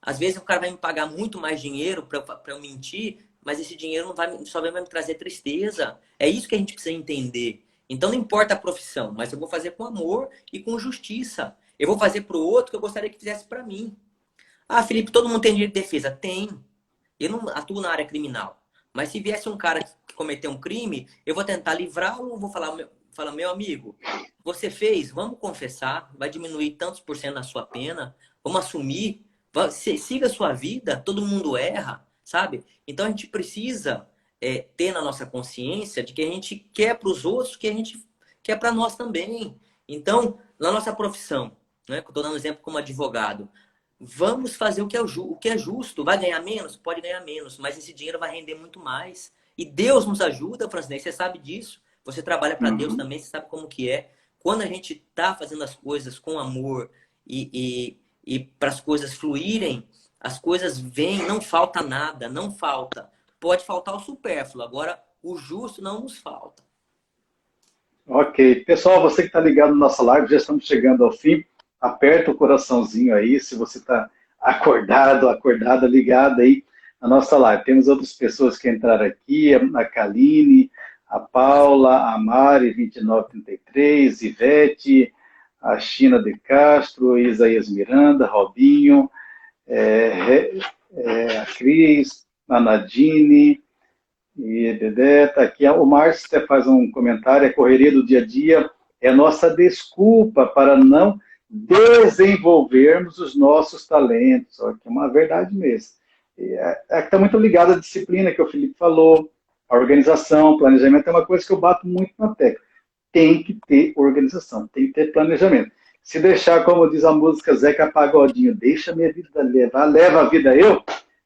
Às vezes o cara vai me pagar muito mais dinheiro para eu mentir, mas esse dinheiro não vai, só vai me trazer tristeza. É isso que a gente precisa entender. Então não importa a profissão, mas eu vou fazer com amor e com justiça. Eu vou fazer para o outro que eu gostaria que fizesse para mim. Ah, Felipe, todo mundo tem direito de defesa? Tem. Eu não atuo na área criminal. Mas se viesse um cara que cometeu um crime, eu vou tentar livrá-lo, vou falar, meu amigo, você fez, vamos confessar, vai diminuir tantos por cento na sua pena, vamos assumir, siga a sua vida, todo mundo erra, sabe? Então a gente precisa ter na nossa consciência de que a gente quer para os outros, que a gente quer para nós também. Então, na nossa profissão, né, estou dando exemplo como advogado, vamos fazer o que é justo. Vai ganhar menos? Pode ganhar menos, mas esse dinheiro vai render muito mais. E Deus nos ajuda, Francinei, você sabe disso. Você trabalha para Deus também, você sabe como que é. Quando a gente está fazendo as coisas com amor e para as coisas fluírem, as coisas vêm, não falta nada, não falta. Pode faltar o supérfluo, agora o justo não nos falta. Ok. Pessoal, você que está ligado na nossa live, já estamos chegando ao fim. Aperta o coraçãozinho aí, se você está acordado, acordada, ligada aí na nossa live. Temos outras pessoas que entraram aqui, a Kaline, a Paula, a Mari, 2933, Ivete, a China de Castro, Isaías Miranda, Robinho, a Cris, a Nadine, e Dedé, tá aqui. O Márcio até faz um comentário, a correria do dia a dia é nossa desculpa para não desenvolvermos os nossos talentos. Olha, que é uma verdade mesmo. É que está muito ligado à disciplina que o Felipe falou, a organização, planejamento é uma coisa que eu bato muito na tecla. Tem que ter organização, tem que ter planejamento. Se deixar, como diz a música Zeca Pagodinho, deixa minha vida levar, leva a vida eu,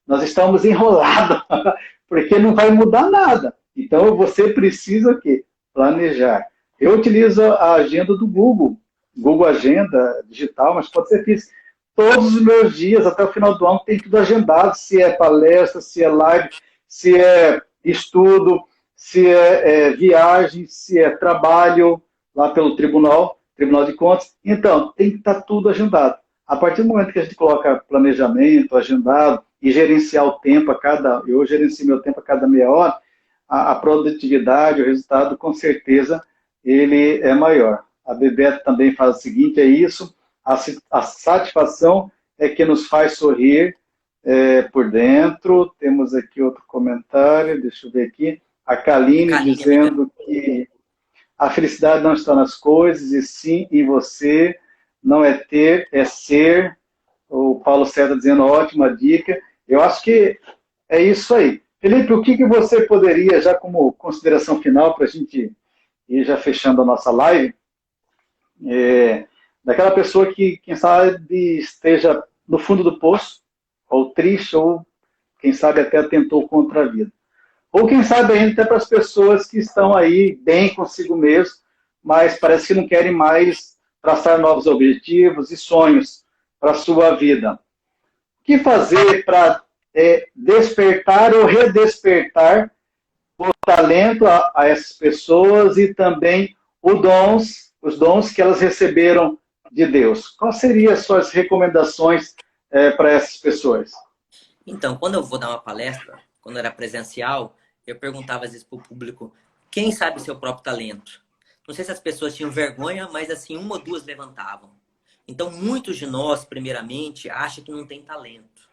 nós estamos enrolados, porque não vai mudar nada. Então, você precisa o quê? Planejar. Eu utilizo a agenda do Google, Google Agenda digital, mas pode ser físico. Todos os meus dias, até o final do ano, tem tudo agendado, se é palestra, se é live, se é estudo, se é viagem, se é trabalho lá pelo Tribunal de Contas. Então, tem que estar tudo agendado. A partir do momento que a gente coloca planejamento, agendado, e gerenciar o tempo eu gerencio meu tempo a cada meia hora, a produtividade, o resultado, com certeza, ele é maior. A Bebeto também faz o seguinte, é isso, a satisfação é que nos faz sorrir por dentro. Temos aqui outro comentário, deixa eu ver aqui, a Kaline dizendo que a felicidade não está nas coisas, e sim em você, não é ter, é ser. O Paulo César dizendo, ótima dica. Eu acho que é isso aí. Felipe, o que você poderia, já como consideração final, para a gente ir já fechando a nossa live, daquela pessoa que, quem sabe, esteja no fundo do poço, ou triste, ou, quem sabe, até atentou contra a vida. Ou, quem sabe, ainda até para as pessoas que estão aí bem consigo mesmo, mas parece que não querem mais traçar novos objetivos e sonhos para a sua vida. O que fazer para despertar ou redespertar o talento a essas pessoas e também os dons que elas receberam de Deus? Quais seriam as suas recomendações para essas pessoas? Então, quando eu vou dar uma palestra, quando era presencial, eu perguntava às vezes para o público, quem sabe o seu próprio talento? Não sei se as pessoas tinham vergonha, mas assim, uma ou duas levantavam. Então, muitos de nós, primeiramente, acham que não tem talento.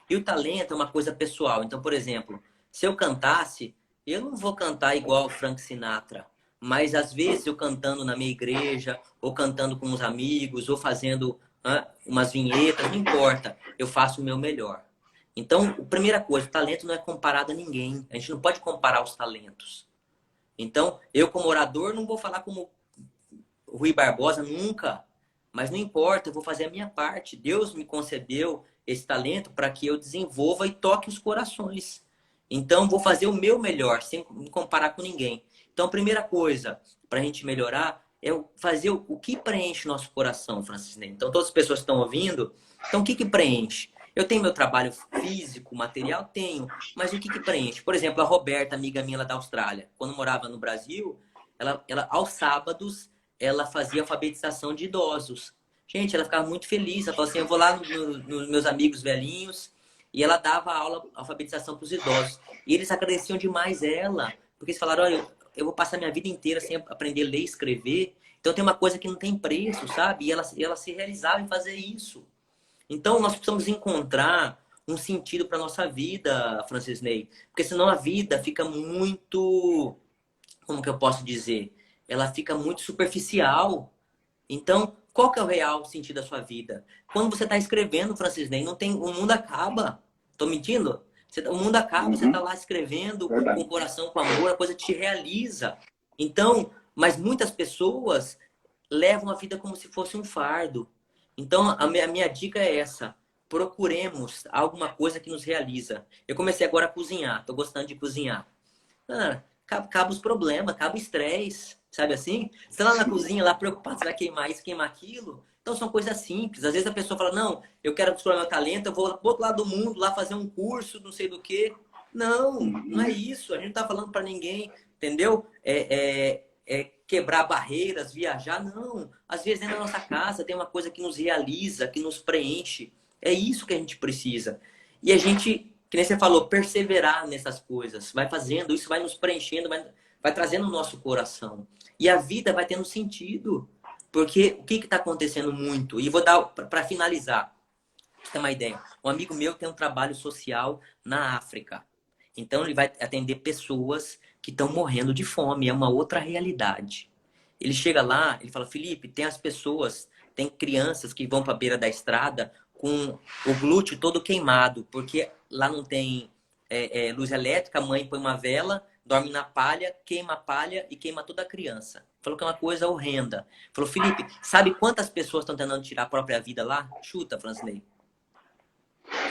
E o talento é uma coisa pessoal. Então, por exemplo, se eu cantasse, eu não vou cantar igual Frank Sinatra. Mas, às vezes, eu cantando na minha igreja, ou cantando com os amigos, ou fazendo umas vinhetas, não importa. Eu faço o meu melhor. Então, a primeira coisa, o talento não é comparado a ninguém. A gente não pode comparar os talentos. Então, eu como orador não vou falar como Rui Barbosa, nunca. Mas não importa, eu vou fazer a minha parte. Deus me concedeu esse talento para que eu desenvolva e toque os corações. Então, vou fazer o meu melhor, sem me comparar com ninguém. Então, a primeira coisa para a gente melhorar é fazer o que preenche o nosso coração, Francisnei. Então, todas as pessoas que estão ouvindo, então, o que que preenche? Eu tenho meu trabalho físico, material? Tenho. Mas o que que preenche? Por exemplo, a Roberta, amiga minha lá da Austrália, quando morava no Brasil, ela aos sábados, ela fazia alfabetização de idosos. Gente, ela ficava muito feliz. Ela falou assim, eu vou lá nos meus amigos velhinhos, e ela dava aula, alfabetização para os idosos. E eles agradeciam demais ela, porque eles falaram, olha, eu vou passar minha vida inteira sem aprender a ler e escrever. Então tem uma coisa que não tem preço, sabe? E ela se realizava em fazer isso. Então nós precisamos encontrar um sentido para nossa vida, Francisney. Porque senão a vida fica muito, como que eu posso dizer? Ela fica muito superficial. Então, qual que é o real sentido da sua vida? Quando você está escrevendo, Francisney, não tem, o mundo acaba. Estou mentindo? O mundo acaba, você está lá escrevendo com o coração, com amor, a coisa te realiza. Então, mas muitas pessoas levam a vida como se fosse um fardo. Então, a minha dica é essa. Procuremos alguma coisa que nos realiza. Eu comecei agora a cozinhar. Estou gostando de cozinhar. Acaba os problemas, acaba o estresse, sabe assim? Você tá lá na cozinha, lá preocupado, você vai queimar isso, queimar aquilo. Então são coisas simples. Às vezes a pessoa fala, não, eu quero explorar meu talento, eu vou pro outro lado do mundo, lá fazer um curso, não sei do quê. Não, não é isso. A gente não tá falando para ninguém, entendeu? Quebrar barreiras, viajar, não. Às vezes dentro da nossa casa tem uma coisa que nos realiza, que nos preenche. É isso que a gente precisa. E a gente, que nem você falou, perseverar nessas coisas. Vai fazendo, isso vai nos preenchendo, vai trazendo o nosso coração. E a vida vai tendo sentido. Porque o que está acontecendo muito? E vou dar para finalizar. Pra você ter uma ideia. Um amigo meu tem um trabalho social na África. Então ele vai atender pessoas que estão morrendo de fome. É uma outra realidade. Ele chega lá, ele fala, Felipe, tem as pessoas, tem crianças que vão para a beira da estrada com o glúteo todo queimado, porque lá não tem luz elétrica, a mãe põe uma vela, dorme na palha, queima a palha e queima toda a criança. Falou que é uma coisa horrenda. Falou, Felipe, sabe quantas pessoas estão tentando tirar a própria vida lá? Chuta, Francinei.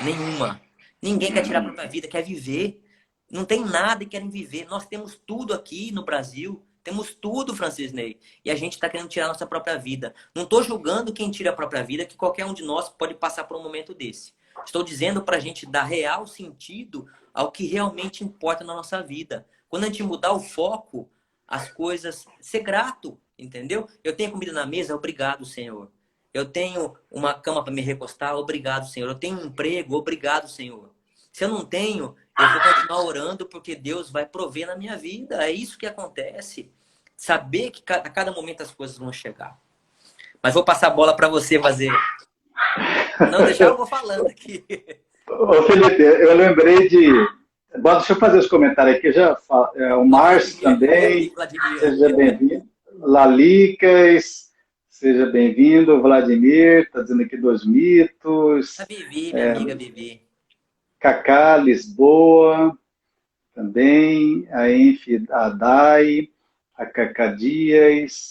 Nenhuma. Ninguém quer tirar a própria vida, quer viver. Não tem nada e querem viver. Nós temos tudo aqui no Brasil. Temos tudo, Francisney. E a gente está querendo tirar a nossa própria vida. Não estou julgando quem tira a própria vida, que qualquer um de nós pode passar por um momento desse. Estou dizendo para a gente dar real sentido ao que realmente importa na nossa vida. Quando a gente mudar o foco, as coisas... Ser grato, entendeu? Eu tenho comida na mesa, obrigado, Senhor. Eu tenho uma cama para me recostar, obrigado, Senhor. Eu tenho um emprego, obrigado, Senhor. Se eu não tenho, eu vou continuar orando porque Deus vai prover na minha vida. É isso que acontece. Saber que a cada momento as coisas vão chegar. Mas vou passar a bola para você fazer. Não deixar, eu vou falando aqui. Ô, Felipe, eu lembrei de... Bom, deixa eu fazer os comentários aqui. O Márcio também. Vladimir. Seja bem-vindo. Lalicas, seja bem-vindo. Vladimir, está dizendo aqui 2 mitos. A Vivi, minha amiga Vivi. Cacá, Lisboa, também. A Dai, a Cacá Dias,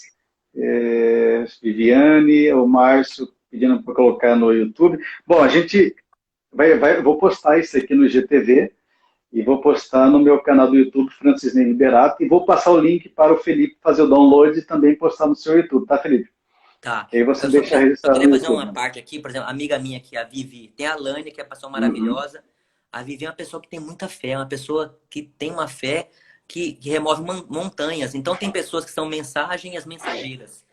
Viviane, o Márcio pedindo para colocar no YouTube. Bom, a gente vou postar isso aqui no IGTV e vou postar no meu canal do YouTube, Francisney Liberato, e vou passar o link para o Felipe fazer o download e também postar no seu YouTube, tá, Felipe? Tá. E aí você deixa registrado no YouTube. Eu queria fazer uma parte aqui, por exemplo, a amiga minha aqui, a Vivi, tem a Lânia, que é uma pessoa maravilhosa. A Vivi é uma pessoa que tem muita fé, é uma pessoa que tem uma fé que remove montanhas. Então tem pessoas que são mensagem e as mensageiras.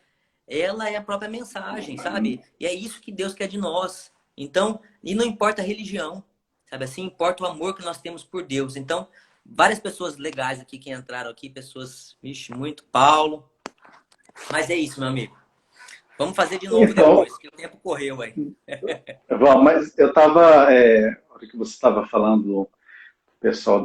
Ela é a própria mensagem, sabe? E é isso que Deus quer de nós. Então, e não importa a religião, sabe assim? Importa o amor que nós temos por Deus. Então, várias pessoas legais aqui que entraram aqui, pessoas, vixe, muito, Paulo. Mas é isso, meu amigo. Vamos fazer de novo depois, que o tempo correu aí. Bom, mas eu estava, a hora que você estava falando do pessoal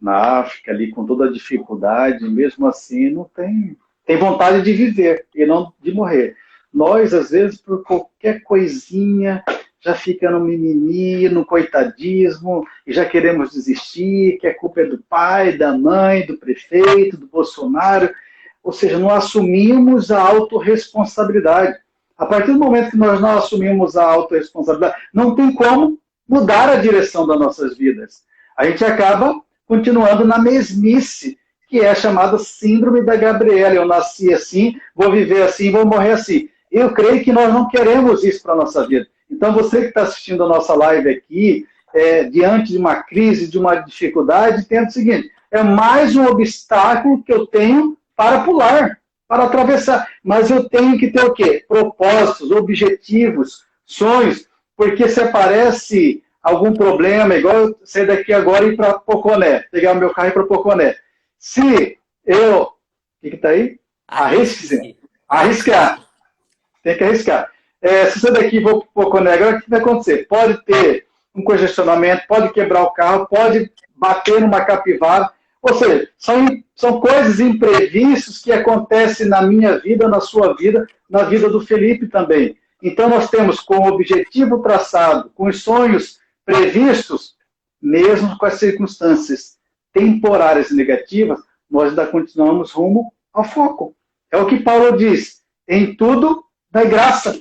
na África ali, com toda a dificuldade, mesmo assim, não tem vontade de viver e não de morrer. Nós, às vezes, por qualquer coisinha, já fica no mimimi, no coitadismo, e já queremos desistir, que a culpa é do pai, da mãe, do prefeito, do Bolsonaro. Ou seja, não assumimos a autorresponsabilidade. A partir do momento que nós não assumimos a autorresponsabilidade, não tem como mudar a direção das nossas vidas. A gente acaba continuando na mesmice, que é a chamada síndrome da Gabriela. Eu nasci assim, vou viver assim, vou morrer assim. Eu creio que nós não queremos isso para a nossa vida. Então, você que está assistindo a nossa live aqui, diante de uma crise, de uma dificuldade, tendo o seguinte, é mais um obstáculo que eu tenho para pular, para atravessar. Mas eu tenho que ter o quê? Propósitos, objetivos, sonhos, porque se aparece algum problema, igual eu sair daqui agora e ir para Poconé, pegar o meu carro e ir para Poconé. Se eu... O que está aí? Arriscar. Tem que arriscar. Se eu sair daqui e vou para Poconé agora, o que vai acontecer? Pode ter um congestionamento, pode quebrar o carro, pode bater numa capivara. Ou seja, são coisas imprevistas que acontecem na minha vida, na sua vida, na vida do Felipe também. Então, nós temos com o objetivo traçado, com os sonhos previstos, mesmo com as circunstâncias temporárias e negativas, nós ainda continuamos rumo ao foco. É o que Paulo diz, em tudo, dai graça.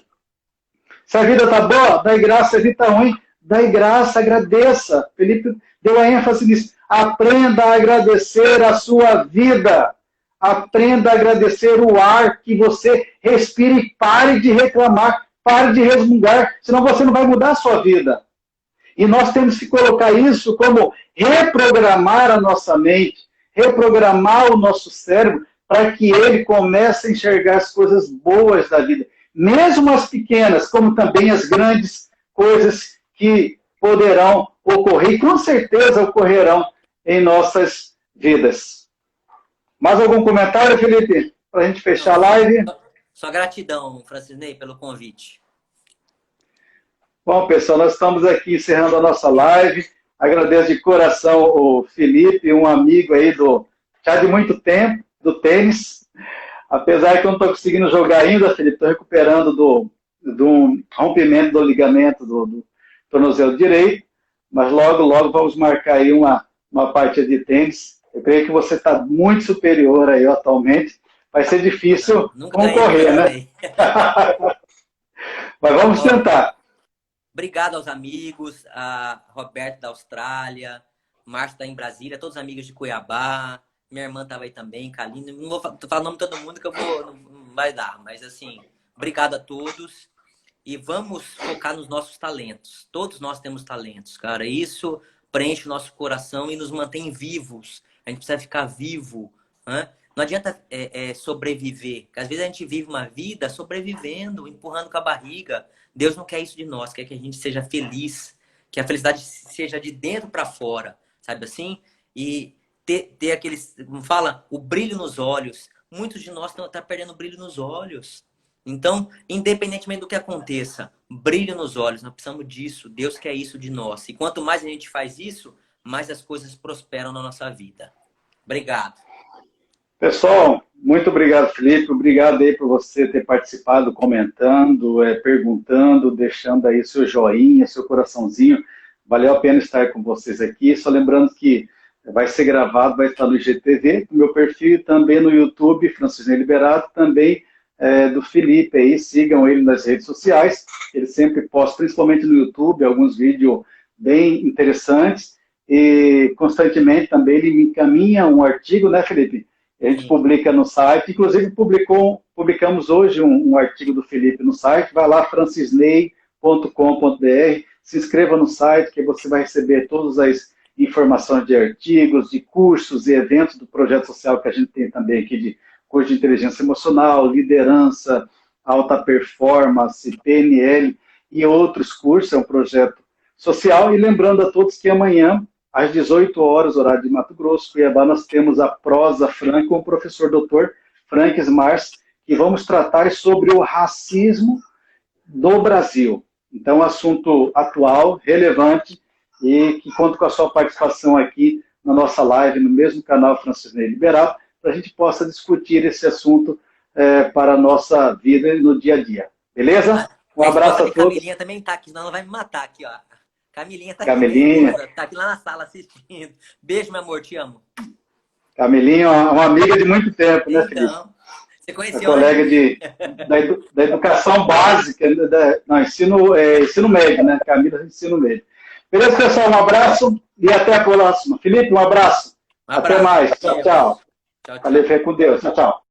Se a vida está boa, dai graça. Se a vida está ruim, dai graça, agradeça. Felipe deu a ênfase nisso. Aprenda a agradecer a sua vida. Aprenda a agradecer o ar que você respira e pare de reclamar, pare de resmungar, senão você não vai mudar a sua vida. E nós temos que colocar isso como reprogramar a nossa mente, reprogramar o nosso cérebro para que ele comece a enxergar as coisas boas da vida. Mesmo as pequenas, como também as grandes coisas que poderão ocorrer, e com certeza ocorrerão em nossas vidas. Mais algum comentário, Felipe? Para a gente fechar a live? Só gratidão, Francisney, pelo convite. Bom, pessoal, nós estamos aqui encerrando a nossa live. Agradeço de coração o Felipe, um amigo aí já de muito tempo, do tênis. Apesar que eu não estou conseguindo jogar ainda, Felipe, estou recuperando do rompimento do ligamento do tornozelo direito, mas logo, logo vamos marcar aí uma partida de tênis. Eu creio que você está muito superior aí atualmente. Vai ser difícil concorrer, né? Mas vamos tentar. Obrigado aos amigos, a Roberto da Austrália, Márcio está em Brasília, todos os amigos de Cuiabá, minha irmã estava aí também, Kaline. Não vou falar o nome de todo mundo que não vai dar, mas assim, obrigado a todos e vamos focar nos nossos talentos. Todos nós temos talentos, cara. Isso preenche o nosso coração e nos mantém vivos. A gente precisa ficar vivo, né? Não adianta sobreviver, porque às vezes a gente vive uma vida sobrevivendo, empurrando com a barriga. Deus não quer isso de nós, quer que a gente seja feliz, que a felicidade seja de dentro para fora, sabe assim? E ter aqueles, como fala, o brilho nos olhos. Muitos de nós estão perdendo o brilho nos olhos. Então, independentemente do que aconteça, brilho nos olhos, nós precisamos disso. Deus quer isso de nós. E quanto mais a gente faz isso, mais as coisas prosperam na nossa vida. Obrigado. Pessoal, muito obrigado, Felipe. Obrigado aí por você ter participado, comentando, perguntando, deixando aí seu joinha, seu coraçãozinho. Valeu a pena estar com vocês aqui. Só lembrando que vai ser gravado, vai estar no IGTV, no meu perfil, também no YouTube, Francisney Liberato, também do Felipe aí. Sigam ele nas redes sociais. Ele sempre posta, principalmente no YouTube, alguns vídeos bem interessantes. E constantemente também ele me encaminha um artigo, né, Felipe? A gente publica no site, inclusive publicamos hoje um artigo do Felipe no site, vai lá, francisney.com.br, se inscreva no site que você vai receber todas as informações de artigos, de cursos e eventos do projeto social que a gente tem também aqui de curso de inteligência emocional, liderança, alta performance, PNL e outros cursos, é um projeto social. E lembrando a todos que amanhã, às 18 horas, horário de Mato Grosso, Cuiabá, nós temos a Prosa Franca com o professor Dr. Frank Mars, que vamos tratar sobre o racismo do Brasil. Então, assunto atual, relevante, e que conto com a sua participação aqui na nossa live, no mesmo canal Francisney Liberal, para a gente possa discutir esse assunto para a nossa vida no dia a dia. Beleza? Um abraço a todos. Camilinha também está aqui, senão ela vai me matar aqui, ó. Camilinha tá Camilinha. Aqui, tá aqui lá na sala assistindo. Beijo, meu amor, te amo. Camilinha é uma amiga de muito tempo, né, Felipe? Então, você Uma conheceu colega onde? da educação básica, não, ensino médio, né? Camila, ensino médio. Beleza, pessoal? Um abraço e até a próxima. Felipe, um abraço. Um Até abraço. mais. Tchau, tchau. Tchau, Valeu, tchau. fica com Deus. Tchau, tchau.